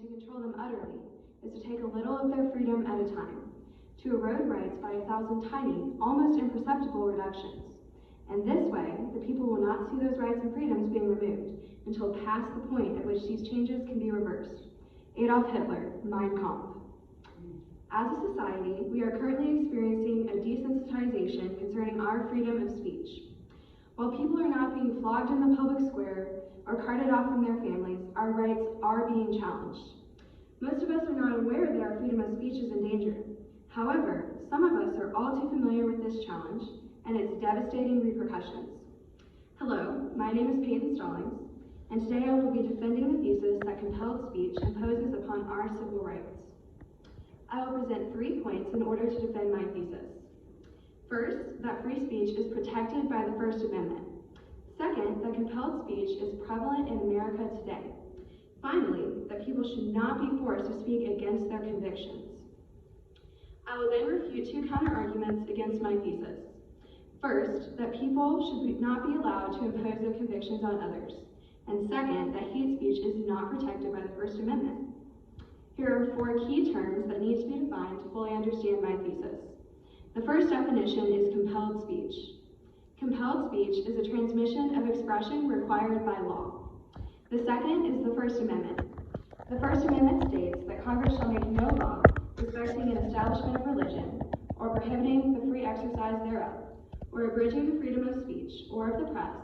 to control them utterly is to take a little of their freedom at a time, to erode rights by 1,000 tiny, almost imperceptible reductions. And this way, the people will not see those rights and freedoms being removed until past the point at which these changes can be reversed. Adolf Hitler, Mein Kampf. As a society, we are currently experiencing a desensitization concerning our freedom of speech. While people are not being flogged in the public square or carted off from their families, our rights are being challenged. Most of us are not aware that our freedom of speech is in danger. However, some of us are all too familiar with this challenge and its devastating repercussions. Hello, my name is Peyton Stallings, and today I will be defending the thesis that compelled speech imposes upon our civil rights. I will present 3 points in order to defend my thesis. First, that free speech is protected by the First Amendment. Second, that compelled speech is prevalent in America today. Finally, that people should not be forced to speak against their convictions. I will then refute 2 counter-arguments against my thesis. First, that people should not be allowed to impose their convictions on others. And second, that hate speech is not protected by the First Amendment. Here are 4 key terms that need to be defined to fully understand my thesis. The first definition is compelled speech. Compelled speech is a transmission of expression required by law. The second is the First Amendment. The First Amendment states that Congress shall make no law respecting an establishment of religion, or prohibiting the free exercise thereof, or abridging the freedom of speech, or of the press,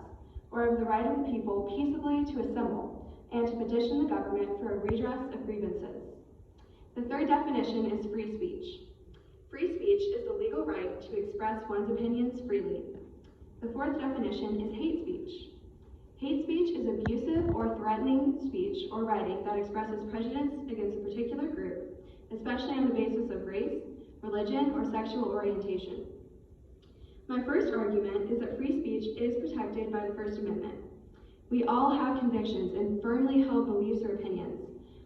or of the right of the people peaceably to assemble, and to petition the government for a redress of grievances. The third definition is free speech. Free speech is the legal right to express one's opinions freely. The fourth definition is hate speech. Hate speech is abusive or threatening speech or writing that expresses prejudice against a particular group, especially on the basis of race, religion, or sexual orientation. My first argument is that free speech is protected by the First Amendment. We all have convictions and firmly held beliefs or opinions,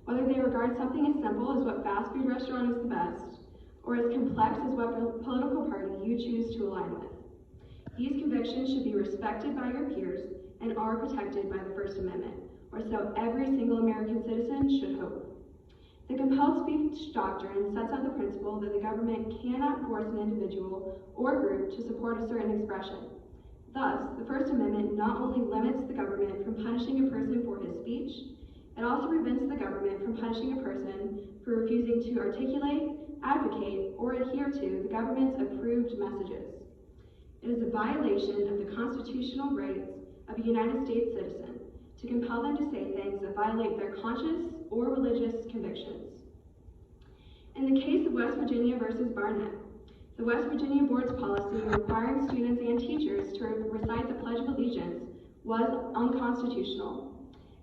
whether they regard something as simple as what fast food restaurant is the best, or as complex as what political party you choose to align with. These convictions should be respected by your peers and are protected by the First Amendment, or so every single American citizen should hope. The compelled speech doctrine sets out the principle that the government cannot force an individual or group to support a certain expression. Thus, the First Amendment not only limits the government from punishing a person for his speech, it also prevents the government from punishing a person for refusing to articulate, advocate, or adhere to the government's approved messages. It is a violation of the constitutional rights of a United States citizen to compel them to say things that violate their conscious or religious convictions. In the case of West Virginia versus Barnett, the West Virginia Board's policy requiring students and teachers to recite the Pledge of Allegiance was unconstitutional.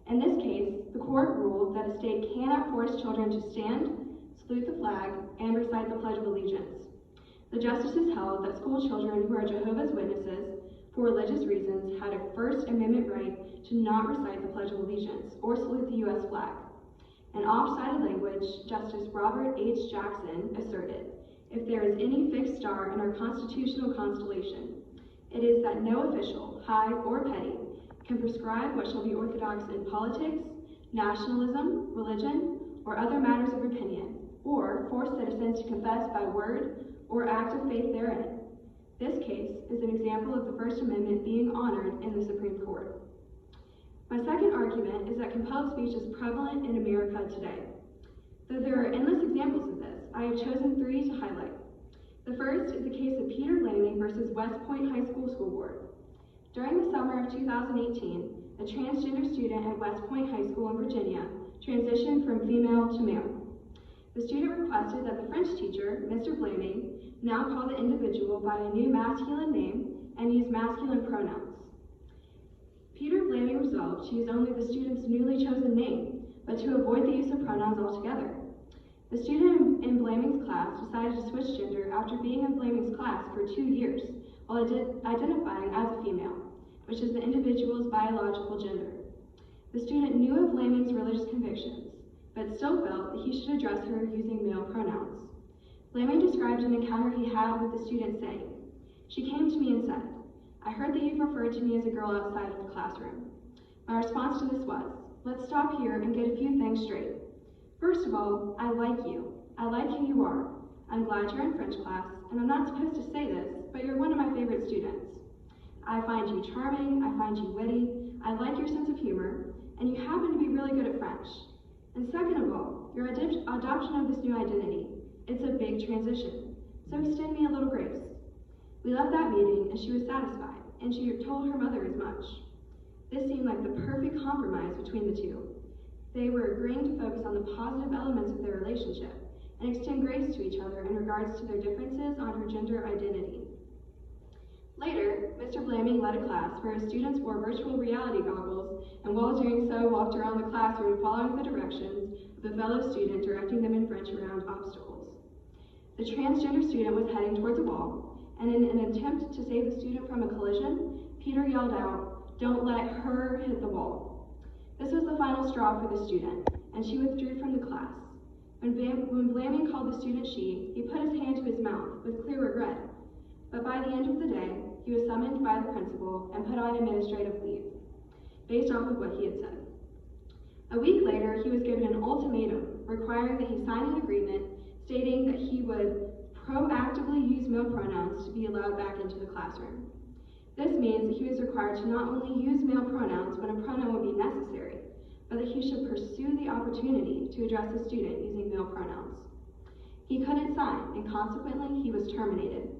In this case, the court ruled that a state cannot force children to stand, salute the flag, and recite the Pledge of Allegiance. The justices held that school children who are Jehovah's Witnesses for religious reasons had a First Amendment right to not recite the Pledge of Allegiance or salute the U.S. flag. In off-sided language, Justice Robert H. Jackson asserted, if there is any fixed star in our constitutional constellation, it is that no official, high or petty, can prescribe what shall be orthodox in politics, nationalism, religion, or other matters of opinion, or force citizens to confess by word or act of faith therein. This case is an example of the First Amendment being honored in the Supreme Court. My second argument is that compelled speech is prevalent in America today. Though there are endless examples of this, I have chosen 3 to highlight. The first is the case of Peter Blaming versus West Point High School Board. During the summer of 2018, a transgender student at West Point High School in Virginia transitioned from female to male. The student requested that the French teacher, Mr. Blaming, now call the individual by a new masculine name and use masculine pronouns. Peter Blaming resolved to use only the student's newly chosen name, but to avoid the use of pronouns altogether. The student in Blaming's class decided to switch gender after being in Blaming's class for 2 years, while identifying as a female, which is the individual's biological gender. The student knew of Blaming's religious convictions, but still felt that he should address her using male pronouns. Blaming described an encounter he had with the student saying, "She came to me and said, 'I heard that you've referred to me as a girl outside of the classroom.' My response to this was, 'Let's stop here and get a few things straight. First of all, I like you. I like who you are. I'm glad you're in French class, and I'm not supposed to say this, but you're one of my favorite students. I find you charming, I find you witty, I like your sense of humor, and you happen to be really good at French. And second of all, your adoption of this new identity. It's a big transition, so extend me a little grace. We left that meeting, and she was satisfied, and she told her mother as much. This seemed like the perfect compromise between the two. They were agreeing to focus on the positive elements of their relationship and extend grace to each other in regards to their differences on her gender identity. Later, Mr. Blaming led a class where his students wore virtual reality goggles and while doing so walked around the classroom following the directions of a fellow student directing them in French around obstacles. The transgender student was heading towards a wall, and in an attempt to save the student from a collision, Peter yelled out, "Don't let her hit the wall." This was the final straw for the student, and she withdrew from the class. When Blaming called the student she, he put his hand to his mouth with clear regret. But by the end of the day, he was summoned by the principal and put on administrative leave, based off of what he had said. A week later, he was given an ultimatum requiring that he sign an agreement stating that he would proactively use male pronouns to be allowed back into the classroom. This means that he was required to not only use male pronouns when a pronoun would be necessary, but that he should pursue the opportunity to address the student using male pronouns. He couldn't sign, and consequently, he was terminated.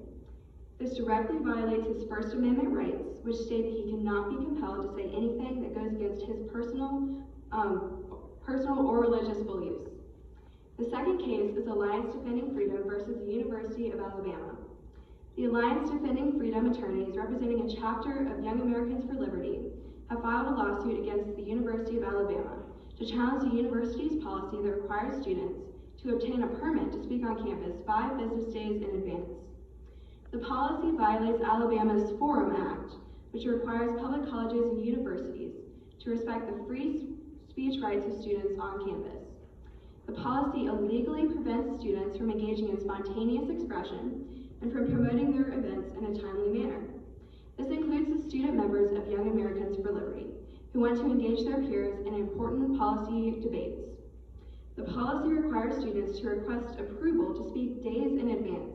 This directly violates his First Amendment rights, which state that he cannot be compelled to say anything that goes against his personal or religious beliefs. The second case is Alliance Defending Freedom versus the University of Alabama. The Alliance Defending Freedom attorneys representing a chapter of Young Americans for Liberty have filed a lawsuit against the University of Alabama to challenge the university's policy that requires students to obtain a permit to speak on campus 5 business days in advance. The policy violates Alabama's Forum Act, which requires public colleges and universities to respect the free speech rights of students on campus. The policy illegally prevents students from engaging in spontaneous expression and from promoting their events in a timely manner. This includes the student members of Young Americans for Liberty, who want to engage their peers in important policy debates. The policy requires students to request approval to speak days in advance,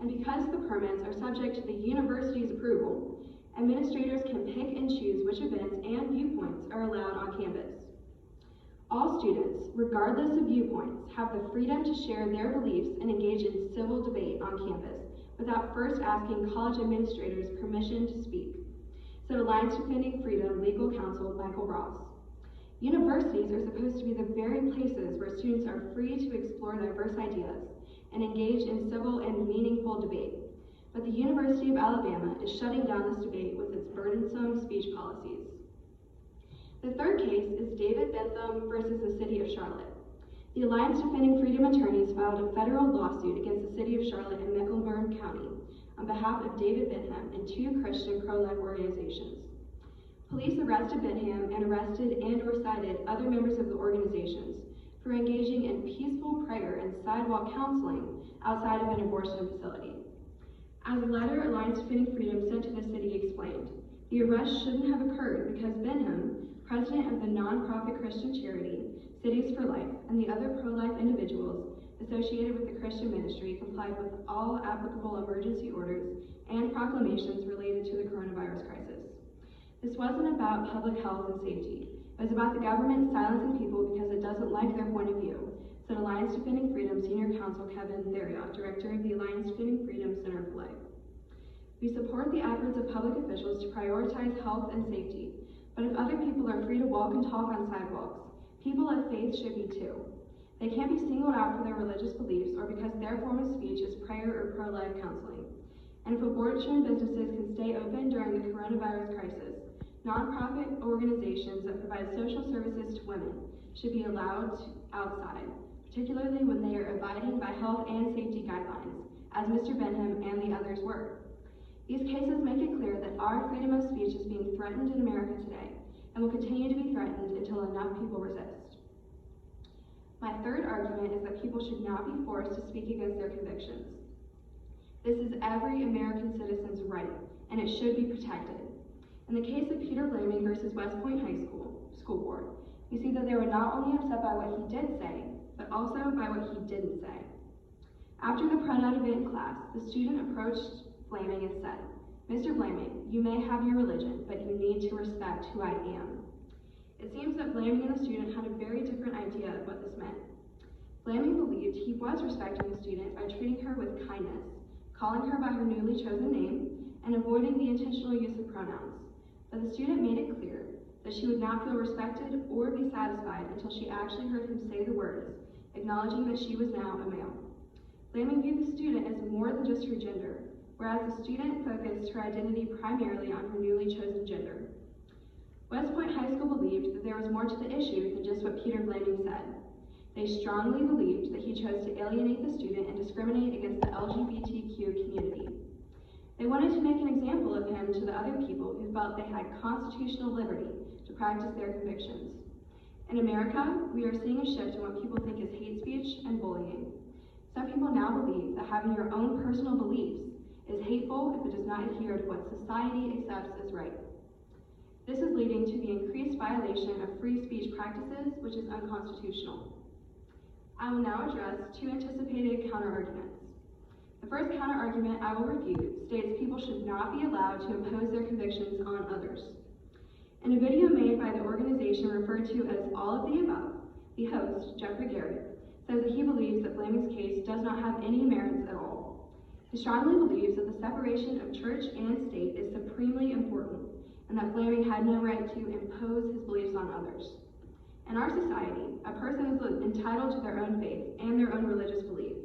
and because the permits are subject to the university's approval, administrators can pick and choose which events and viewpoints are allowed on campus. All students, regardless of viewpoints, have the freedom to share their beliefs and engage in civil debate on campus without first asking college administrators permission to speak, said Alliance Defending Freedom legal counsel Michael Ross. Universities are supposed to be the very places where students are free to explore diverse ideas and engage in civil and meaningful debate. But the University of Alabama is shutting down this debate with its burdensome speech policies. The third case is David Bentham versus the City of Charlotte. The Alliance Defending Freedom attorneys filed a federal lawsuit against the City of Charlotte in Mecklenburg County on behalf of David Bentham and 2 Christian pro-life organizations. Police arrested Bentham and arrested and/or cited other members of the organizations for engaging in peaceful prayer and sidewalk counseling outside of an abortion facility. As a letter Alliance Defending Freedom sent to the city explained, the arrest shouldn't have occurred because Bentham, president of the nonprofit Christian charity Cities for Life, and the other pro-life individuals associated with the Christian ministry complied with all applicable emergency orders and proclamations related to the coronavirus crisis. This wasn't about public health and safety. It was about the government silencing people because it doesn't like their point of view, said Alliance Defending Freedom Senior Counsel Kevin Theriot, Director of the Alliance Defending Freedom Center for Life. We support the efforts of public officials to prioritize health and safety, but if other people are free to walk and talk on sidewalks, people of faith should be too. They can't be singled out for their religious beliefs or because their form of speech is prayer or pro-life counseling. And if abortion businesses can stay open during the coronavirus crisis, nonprofit organizations that provide social services to women should be allowed outside, particularly when they are abiding by health and safety guidelines, as Mr. Bentham and the others were. These cases make it clear that our freedom of speech is being threatened in America today and will continue to be threatened until enough people resist. My third argument is that people should not be forced to speak against their convictions. This is every American citizen's right, and it should be protected. In the case of Peter Blaming versus West Point High School Board, we see that they were not only upset by what he did say, but also by what he didn't say. After the pronoun event in class, the student approached Blaming and said, "Mr. Blaming, you may have your religion, but you need to respect who I am." It seems that Blaming and the student had a very different idea of what this meant. Blaming believed he was respecting the student by treating her with kindness, calling her by her newly chosen name, and avoiding the intentional use of pronouns. But the student made it clear that she would not feel respected or be satisfied until she actually heard him say the words, acknowledging that she was now a male. Blaming viewed the student as more than just her gender, whereas the student focused her identity primarily on her newly chosen gender. West Point High School believed that there was more to the issue than just what Peter Blaming said. They strongly believed that he chose to alienate the student and discriminate against the LGBTQ community. They wanted to make an example of him to the other people who felt they had constitutional liberty to practice their convictions. In America, we are seeing a shift in what people think is hate speech and bullying. Some people now believe that having your own personal beliefs is hateful if it does not adhere to what society accepts as right. This is leading to the increased violation of free speech practices, which is unconstitutional. I will now address two anticipated counterarguments. The first counterargument I will refute states people should not be allowed to impose their convictions on others. In a video made by the organization referred to as All of the Above, the host, Jeffrey Garrett, says that he believes that Blaming's case does not have any merits at all. He strongly believes that the separation of church and state is supremely important, and that Blaming had no right to impose his beliefs on others. In our society, a person is entitled to their own faith and their own religious belief.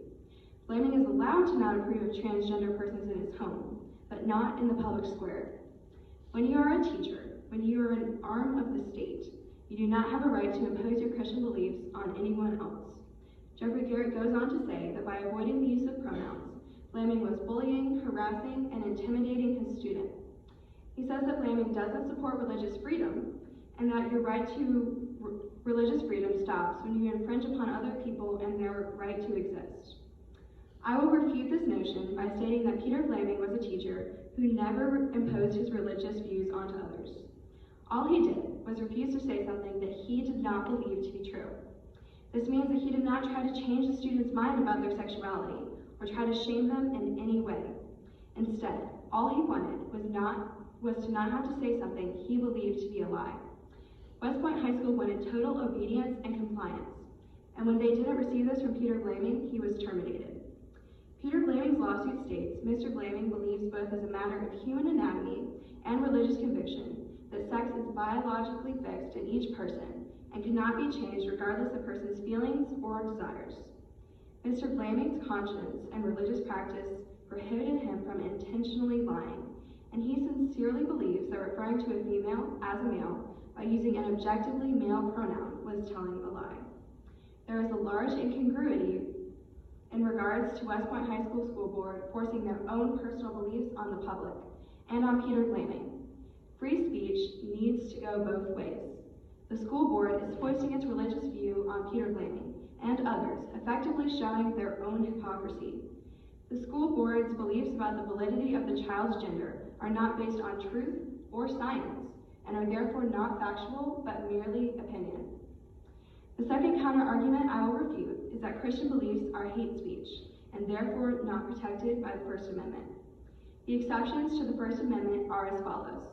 Blaming is allowed to not approve of transgender persons in his home, but not in the public square. When you are a teacher, when you are an arm of the state, you do not have a right to impose your Christian beliefs on anyone else. Jeffrey Garrett goes on to say that by avoiding the use of pronouns, Blaming was bullying, harassing, and intimidating his student. He says that Blaming doesn't support religious freedom, and that your right to religious freedom stops when you infringe upon other people and their right to exist. I will refute this notion by stating that Peter Blaming was a teacher who never imposed his religious views onto others. All he did was refuse to say something that he did not believe to be true. This means that he did not try to change the student's mind about their sexuality or try to shame them in any way. Instead, all he wanted was to not have to say something he believed to be a lie. West Point High School wanted total obedience and compliance, and when they didn't receive this from Peter Blaming, he was terminated. Peter Blaming's lawsuit states Mr. Blaming believes both as a matter of human anatomy and religious conviction that sex is biologically fixed in each person and cannot be changed regardless of person's feelings or desires. Mr. Blaming's conscience and religious practice prohibited him from intentionally lying, and he sincerely believes that referring to a female as a male by using an objectively male pronoun was telling a lie. There is a large incongruity in regards to West Point High School School Board forcing their own personal beliefs on the public and on Peter Blaming. Free speech needs to go both ways. The school board is foisting its religious view on Peter Blaming and others, effectively showing their own hypocrisy. The school board's beliefs about the validity of the child's gender are not based on truth or science, and are therefore not factual, but merely opinion. The second counter-argument I will refute is that Christian beliefs are hate speech, and therefore not protected by the First Amendment. The exceptions to the First Amendment are as follows: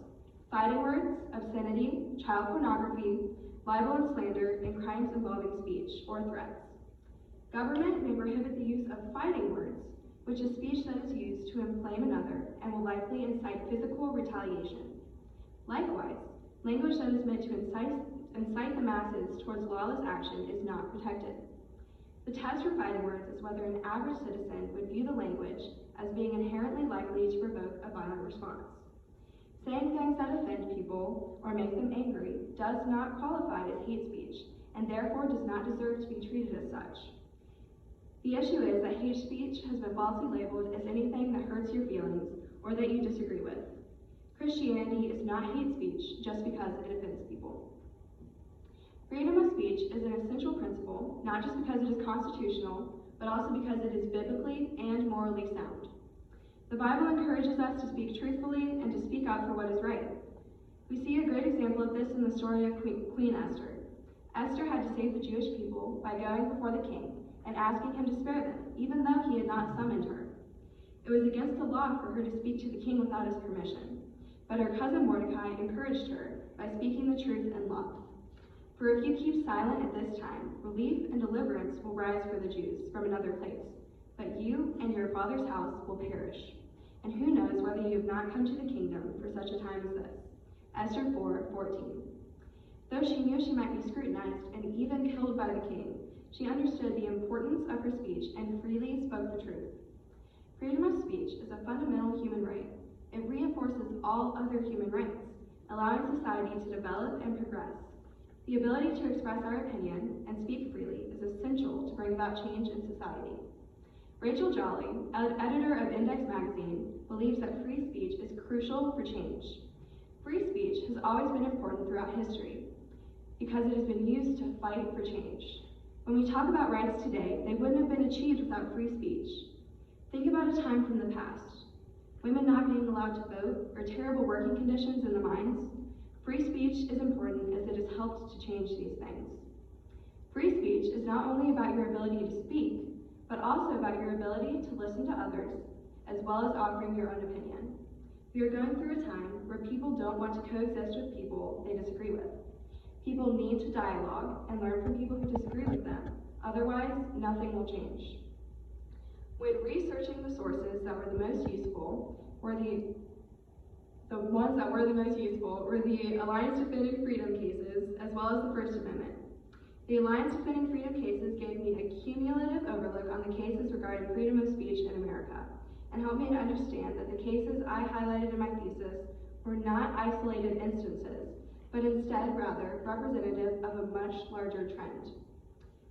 fighting words, obscenity, child pornography, libel and slander, and crimes involving speech or threats. Government may prohibit the use of fighting words, which is speech that is used to inflame another and will likely incite physical retaliation. Likewise, language that is meant to incite the masses towards lawless action is not protected. The test for fighting words is whether an average citizen would view the language as being inherently likely to provoke a violent response. Saying things that offend people or make them angry does not qualify as hate speech, and therefore does not deserve to be treated as such. The issue is that hate speech has been falsely labeled as anything that hurts your feelings or that you disagree with. Christianity is not hate speech just because it offends people. Freedom of speech is an essential principle, not just because it is constitutional, but also because it is biblically and morally sound. The Bible encourages us to speak truthfully and to speak up for what is right. We see a great example of this in the story of Queen Esther. Esther had to save the Jewish people by going before the king and asking him to spare them, even though he had not summoned her. It was against the law for her to speak to the king without his permission, but her cousin Mordecai encouraged her by speaking the truth in love. For if you keep silent at this time, relief and deliverance will rise for the Jews from another place, but you and your father's house will perish. And who knows whether you have not come to the kingdom for such a time as this. Esther 4:14. Though she knew she might be scrutinized and even killed by the king, she understood the importance of her speech and freely spoke the truth. Freedom of speech is a fundamental human right. It reinforces all other human rights, allowing society to develop and progress. The ability to express our opinion and speak freely is essential to bring about change in society. Rachel Jolly, editor of Index magazine, believes that free speech is crucial for change. Free speech has always been important throughout history because it has been used to fight for change. When we talk about rights today, they wouldn't have been achieved without free speech. Think about a time from the past. Women not being allowed to vote or terrible working conditions in the mines. Free speech is important as it has helped to change these things. Free speech is not only about your ability to speak, but also about your ability to listen to others, as well as offering your own opinion. We are going through a time where people don't want to coexist with people they disagree with. People need to dialogue and learn from people who disagree with them. Otherwise, nothing will change. When researching the sources that were the most useful, the ones that were the most useful were the Alliance Defending Freedom cases, as well as the First Amendment. The Alliance Defending Freedom cases gave me a cumulative overlook on the cases regarding freedom of speech in America, and helped me to understand that the cases I highlighted in my thesis were not isolated instances, but instead rather representative of a much larger trend.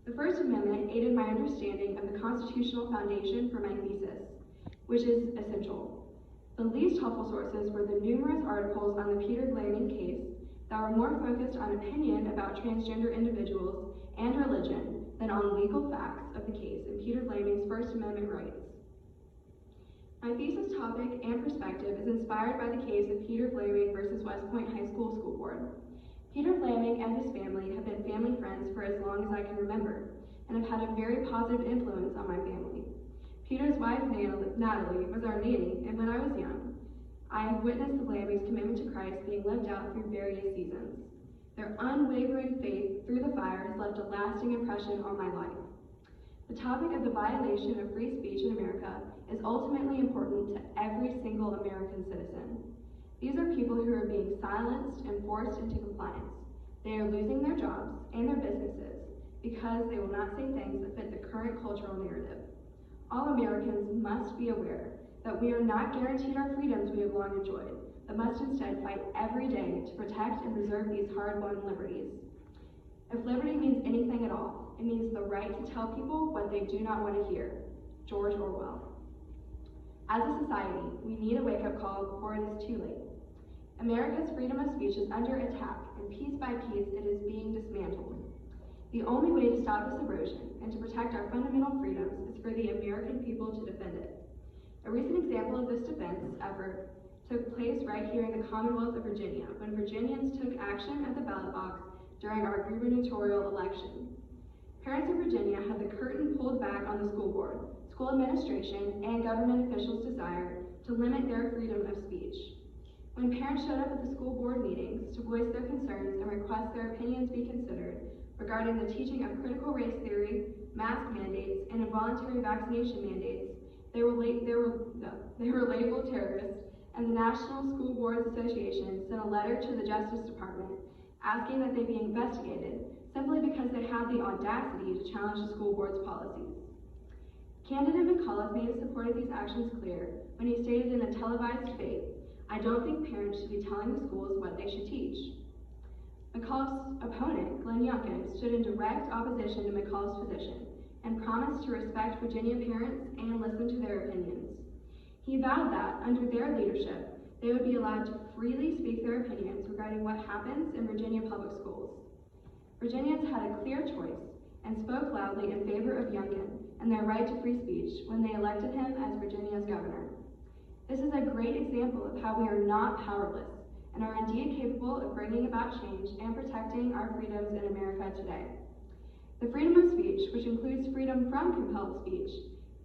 The First Amendment aided my understanding of the constitutional foundation for my thesis, which is essential. The least helpful sources were the numerous articles on the Peter Blaming case that were more focused on opinion about transgender individuals and religion than on legal facts of the case and Peter Blaming's First Amendment rights. My thesis topic and perspective is inspired by the case of Peter Blaming versus West Point High School School Board. Peter Blaming and his family have been family friends for as long as I can remember, and have had a very positive influence on my family. Peter's wife, Natalie, was our nanny, and when I was young, I have witnessed the Blamings' commitment to Christ being lived out through various seasons. Their unwavering faith through the fire has left a lasting impression on my life. The topic of the violation of free speech in America is ultimately important to every single American citizen. These are people who are being silenced and forced into compliance. They are losing their jobs and their businesses because they will not say things that fit the current cultural narrative. All Americans must be aware that we are not guaranteed our freedoms we have long enjoyed, but must instead fight every day to protect and preserve these hard-won liberties. If liberty means anything at all, it means the right to tell people what they do not want to hear. George Orwell. As a society, we need a wake-up call before it is too late. America's freedom of speech is under attack, and piece by piece it is being dismantled. The only way to stop this erosion and to protect our fundamental freedoms is for the American people to defend it. A recent example of this defense effort took place right here in the Commonwealth of Virginia, when Virginians took action at the ballot box during our gubernatorial election. Parents of Virginia had the curtain pulled back on the school board, school administration, and government officials' desire to limit their freedom of speech. When parents showed up at the school board meetings to voice their concerns and request their opinions be considered regarding the teaching of critical race theory, mask mandates, and involuntary vaccination mandates, they were labeled terrorists, and the National School Boards Association sent a letter to the Justice Department asking that they be investigated simply because they had the audacity to challenge the school board's policies. Candidate McAuliffe made his support of these actions clear when he stated in a televised debate, "I don't think parents should be telling the schools what they should teach." McAuliffe's opponent, Glenn Youngkin, stood in direct opposition to McAuliffe's position and promised to respect Virginia parents and listen to their opinions. He vowed that, under their leadership, they would be allowed to freely speak their opinions regarding what happens in Virginia public schools. Virginians had a clear choice and spoke loudly in favor of Youngkin and their right to free speech when they elected him as Virginia's governor. This is a great example of how we are not powerless and are indeed capable of bringing about change and protecting our freedoms in America today. The freedom of speech, which includes freedom from compelled speech,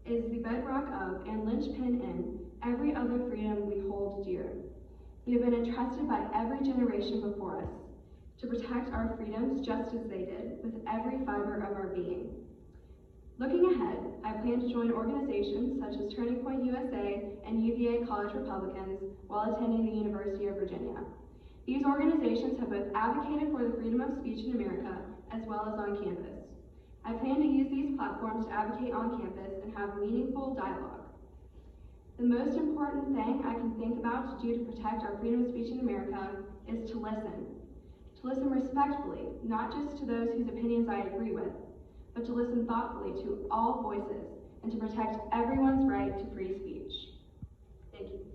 is the bedrock of and linchpin in every other freedom we hold dear. We have been entrusted by every generation before us to protect our freedoms just as they did, with every fiber of our being. Looking ahead, I plan to join organizations such as Turning Point USA and UVA College Republicans while attending the University of Virginia. These organizations have both advocated for the freedom of speech in America as well as on campus. I plan to use these platforms to advocate on campus and have meaningful dialogue. The most important thing I can think about to do to protect our freedom of speech in America is to listen. To listen respectfully, not just to those whose opinions I agree with, but to listen thoughtfully to all voices and to protect everyone's right to free speech. Thank you.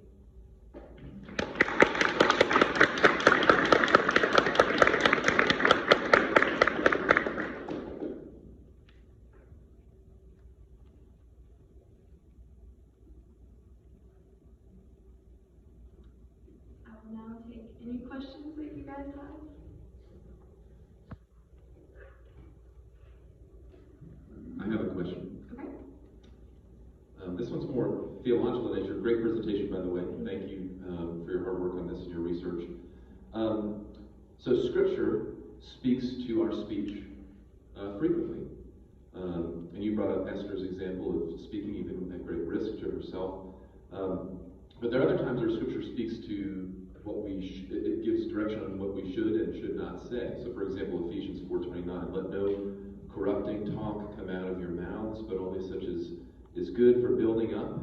I will now take any questions that you guys have. I have a question. Okay. This one's more theological in nature. Great presentation, by the way. Thank you for your hard work on this and your research. So Scripture speaks to our speech frequently. And you brought up Esther's example of speaking even at great risk to herself. But there are other times where Scripture speaks to what it gives direction on what we should and should not say. So, for example, Ephesians 4:29, let no corrupting talk come out of your mouths, but only such as is good for building up,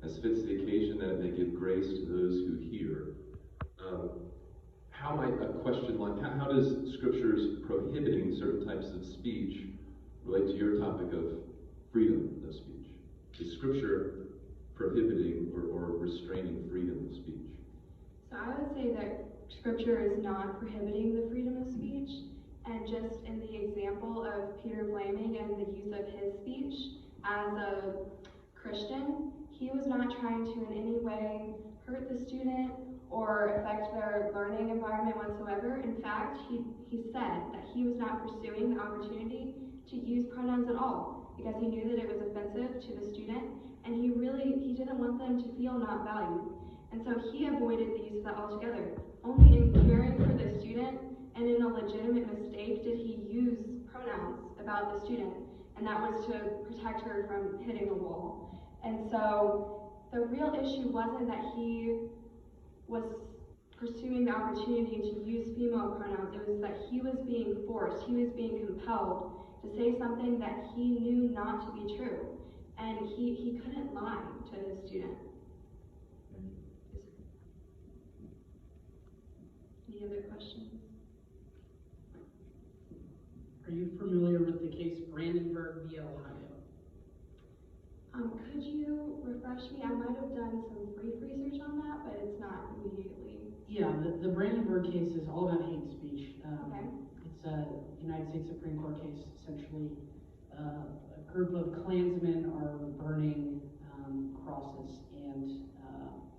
as fits the occasion, that it may give grace to those who hear. How might a question like, how does Scripture's prohibiting certain types of speech relate to your topic of freedom of speech? Is Scripture prohibiting or restraining freedom of speech? So I would say that Scripture is not prohibiting the freedom of speech, and just in the example of Peter blaming and the use of his speech as a Christian, he was not trying to in any way hurt the student or affect their learning environment whatsoever. In fact, he said that he was not pursuing the opportunity to use pronouns at all because he knew that it was offensive to the student, and he didn't want them to feel not valued. And so he avoided the use of that altogether. Only in caring for the student and in a legitimate mistake did he use pronouns about the student, and that was to protect her from hitting a wall. And so the real issue wasn't that he was pursuing the opportunity to use female pronouns. It was that he was being forced, he was being compelled to say something that he knew not to be true. And he couldn't lie to his student. Any other questions? Are you familiar with the case Brandenburg v. Ohio? Could you refresh me? I might have done some brief research on that, but it's not immediately. Yeah, the Brandenburg case is all about hate speech. Okay. It's a United States Supreme Court case. Essentially, a group of Klansmen are burning crosses and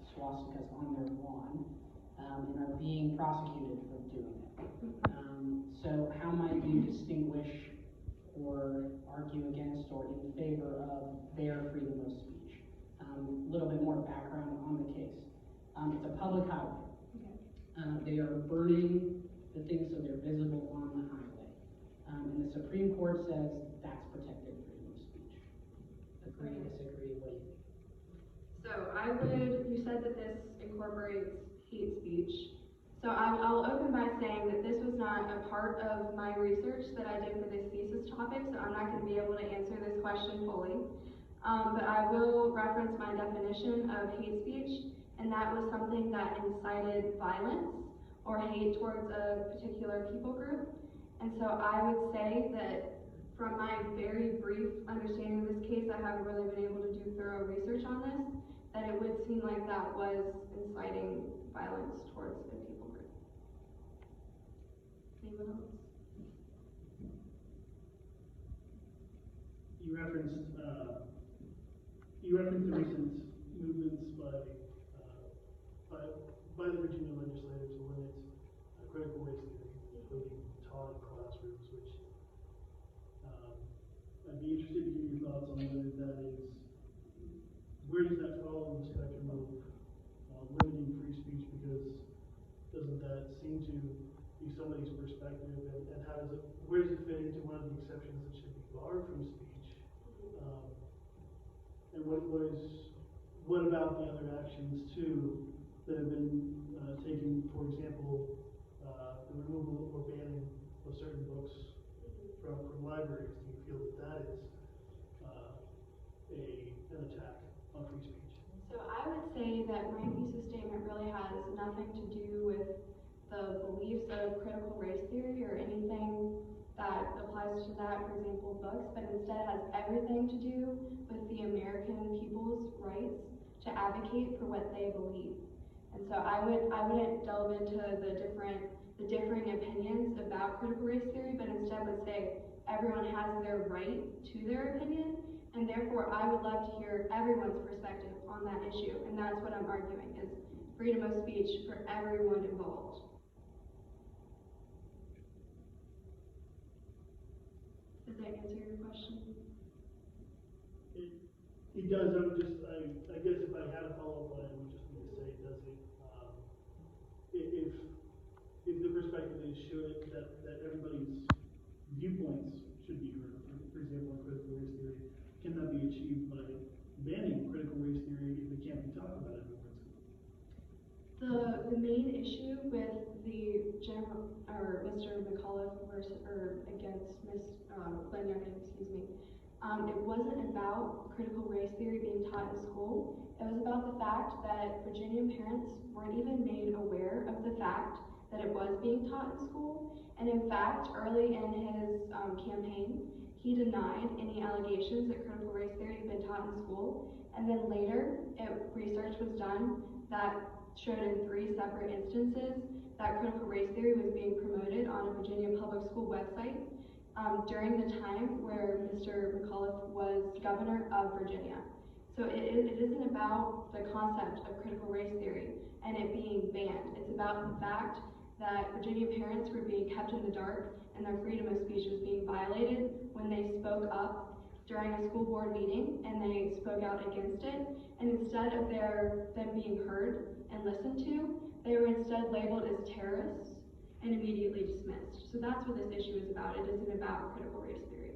swastikas on their lawn and are being prosecuted for doing it. So how might you distinguish or argue against or in favor of their freedom of speech? A little bit more background on the case. It's a public highway. Okay. They are burning the things so they're visible on the highway. And the Supreme Court says that's protected freedom of speech. Agree, disagree, what do you think? So you said that this incorporates hate speech. So I'll open by saying that this was not a part of my research that I did for this thesis topic, so I'm not going to be able to answer this question fully. But I will reference my definition of hate speech, and that was something that incited violence or hate towards a particular people group. And so I would say that from my very brief understanding of this case, I haven't really been able to do thorough research on this, that it would seem like that was inciting violence towards a people group. Anyone else? You referenced the recent movements by the Virginia legislators to limit critical race theory, including taught in classrooms, which I'd be interested to hear your thoughts on whether that is, where does that fall in the spectrum of limiting free speech, because doesn't that seem to be somebody's perspective, and how does it, where does it fit into one of the exceptions that should be barred from speech? And what about the other actions too that have been taken, for example, the removal or banning of certain books from libraries? Do you feel that that is an attack on free speech? So I would say that my thesis statement really has nothing to do with the beliefs of critical race theory or anything that applies to that, for example, books, but instead has everything to do with the American people's rights to advocate for what they believe. And so I wouldn't delve into the differing opinions about critical race theory, but instead would say everyone has their right to their opinion, and therefore I would love to hear everyone's perspective on that issue, and that's what I'm arguing, is freedom of speech for everyone involved. Does that answer your question? It does. I guess if I had a follow-up on it, I would just need to say, does it, if the perspective is that everybody's viewpoints should be heard, for example, in critical race theory, can that be achieved by banning critical race theory if it can't be talked about anymore in school? The main issue with the Mr. McAuliffe against Ms. Glenn Youngkin, it wasn't about critical race theory being taught in school. It was about the fact that Virginia parents weren't even made aware of the fact that it was being taught in school. And in fact, early in his campaign, he denied any allegations that critical race theory had been taught in school. And then later, research was done that showed in 3 separate instances that critical race theory was being promoted on a Virginia public school website during the time where Mr. McAuliffe was governor of Virginia. So it isn't about the concept of critical race theory and it being banned. It's about the fact that Virginia parents were being kept in the dark and their freedom of speech was being violated when they spoke up during a school board meeting and they spoke out against it. And instead of them being heard and listened to, they were instead labeled as terrorists and immediately dismissed. So that's what this issue is about. It isn't about critical race theory.